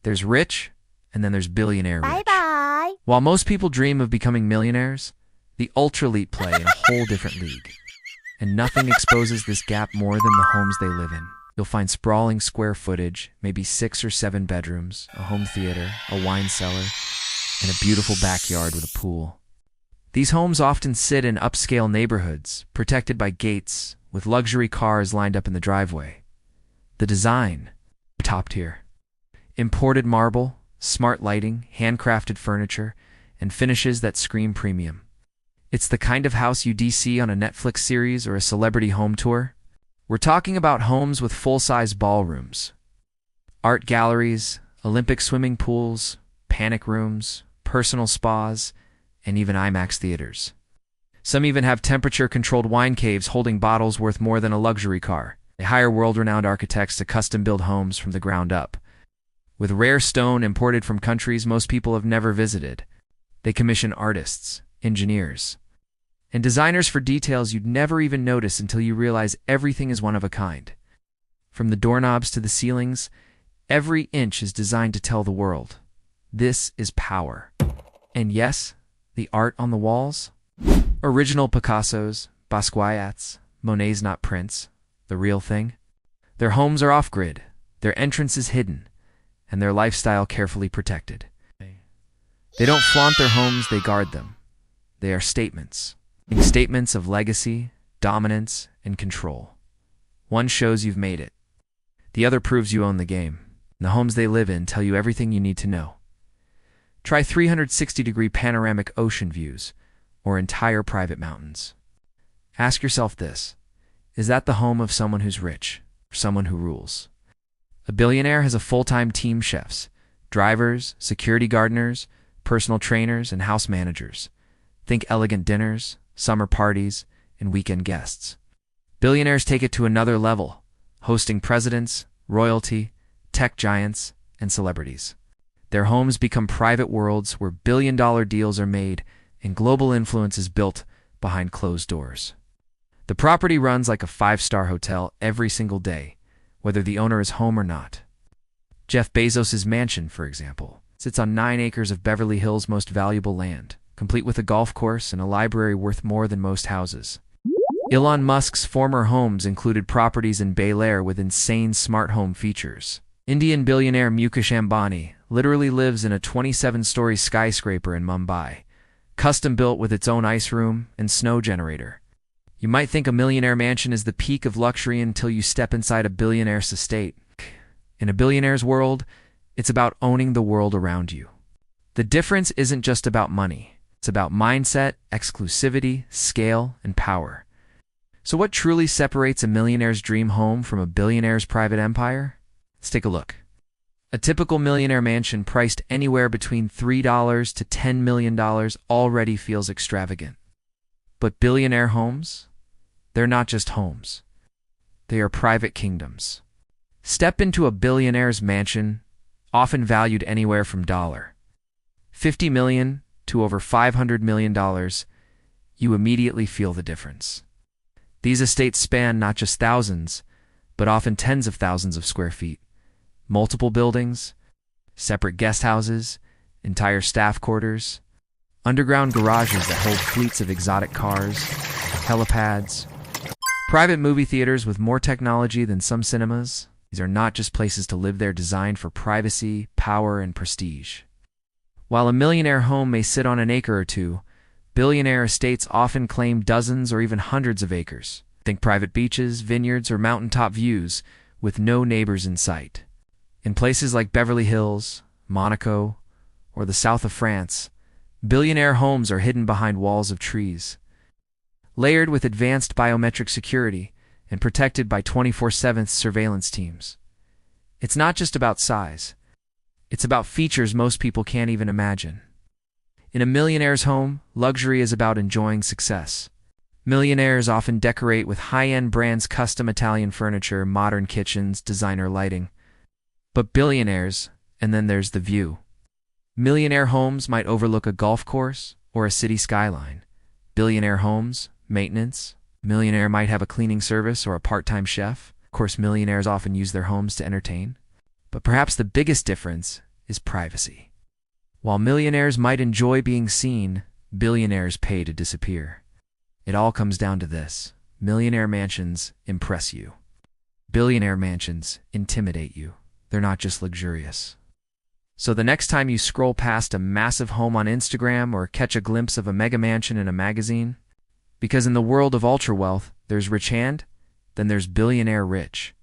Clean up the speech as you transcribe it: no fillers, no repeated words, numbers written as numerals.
There's rich, and then there's billionaire rich. Bye-bye. While most people dream of becoming millionaires, the ultra-elite play in a whole different league. And nothing exposes this gap more than the homes they live in. You'll find sprawling square footage, maybe 6 or 7 bedrooms, a home theater, a wine cellar, and a beautiful backyard with a pool. These homes often sit in upscale neighborhoods, protected by gates, with luxury cars lined up in the driveway. The design, top tier. Imported marble, smart lighting, handcrafted furniture, and finishes that scream premium. It's the kind of house you'd see on a Netflix series or a celebrity home tour. We're talking about homes with full-size ballrooms, art galleries, Olympic swimming pools, panic rooms, personal spas, and even IMAX theaters. Some even have temperature-controlled wine caves holding bottles worth more than a luxury car. They hire world-renowned architects to custom-build homes from the ground up. With rare stone imported from countries most people have never visited, they commission artists, engineers, and designers for details you'd never even notice until you realize everything is one of a kind. From the doorknobs to the ceilings, every inch is designed to tell the world, this is power. And yes, the art on the walls? Original Picassos, Basquiats, Monets not prints, the real thing. Their homes are off-grid, their entrance is hidden, and their lifestyle carefully protected. They don't flaunt their homes, they guard them. They are statements. Statements of legacy, dominance, and control. One shows you've made it. The other proves you own the game. And the homes they live in tell you everything you need to know. Try 360-degree panoramic ocean views or entire private mountains. Ask yourself this: is that the home of someone who's rich, or someone who rules? A billionaire has a full-time team: chefs, drivers, security gardeners, personal trainers, and house managers. Think elegant dinners, summer parties, and weekend guests. Billionaires take it to another level, hosting presidents, royalty, tech giants, and celebrities. Their homes become private worlds where billion-dollar deals are made and global influence is built behind closed doors. The property runs like a 5-star hotel every single day, whether the owner is home or not. Jeff Bezos' mansion, for example, sits on 9 acres of Beverly Hills' most valuable land, complete with a golf course and a library worth more than most houses. Elon Musk's former homes included properties in Bel Air with insane smart home features. Indian billionaire Mukesh Ambani literally lives in a 27-story skyscraper in Mumbai, custom-built with its own ice room and snow generator. You might think a millionaire mansion is the peak of luxury until you step inside a billionaire's estate. In a billionaire's world, it's about owning the world around you. The difference isn't just about money. It's about mindset, exclusivity, scale, and power. So what truly separates a millionaire's dream home from a billionaire's private empire? Let's take a look. A typical millionaire mansion priced anywhere between $3 to $10 million already feels extravagant. But billionaire homes? They're not just homes. They are private kingdoms. Step into a billionaire's mansion, often valued anywhere from $50 million to over $500 million, you immediately feel the difference. These estates span not just thousands, but often tens of thousands of square feet. Multiple buildings, separate guest houses, entire staff quarters, underground garages that hold fleets of exotic cars, helipads, private movie theaters with more technology than some cinemas. These are not just places to live, they're designed for privacy, power, and prestige. While a millionaire home may sit on an acre or two, billionaire estates often claim dozens or even hundreds of acres. Think private beaches, vineyards, or mountaintop views with no neighbors in sight. In places like Beverly Hills, Monaco, or the south of France, billionaire homes are hidden behind walls of trees, layered with advanced biometric security and protected by 24/7 surveillance teams. It's not just about size. It's about features most people can't even imagine. In a millionaire's home, luxury is about enjoying success. Millionaires often decorate with high-end brands, custom Italian furniture, modern kitchens, designer lighting. But billionaires, and then there's the view. Millionaire homes might overlook a golf course or a city skyline. Billionaire homes, maintenance. Millionaire might have a cleaning service or a part-time chef. Of course, millionaires often use their homes to entertain. But perhaps the biggest difference is privacy. While millionaires might enjoy being seen, billionaires pay to disappear. It all comes down to this: millionaire mansions impress you. Billionaire mansions intimidate you. They're not just luxurious. So the next time you scroll past a massive home on Instagram or catch a glimpse of a mega mansion in a magazine, because in the world of ultra wealth, there's rich hand, then there's billionaire rich.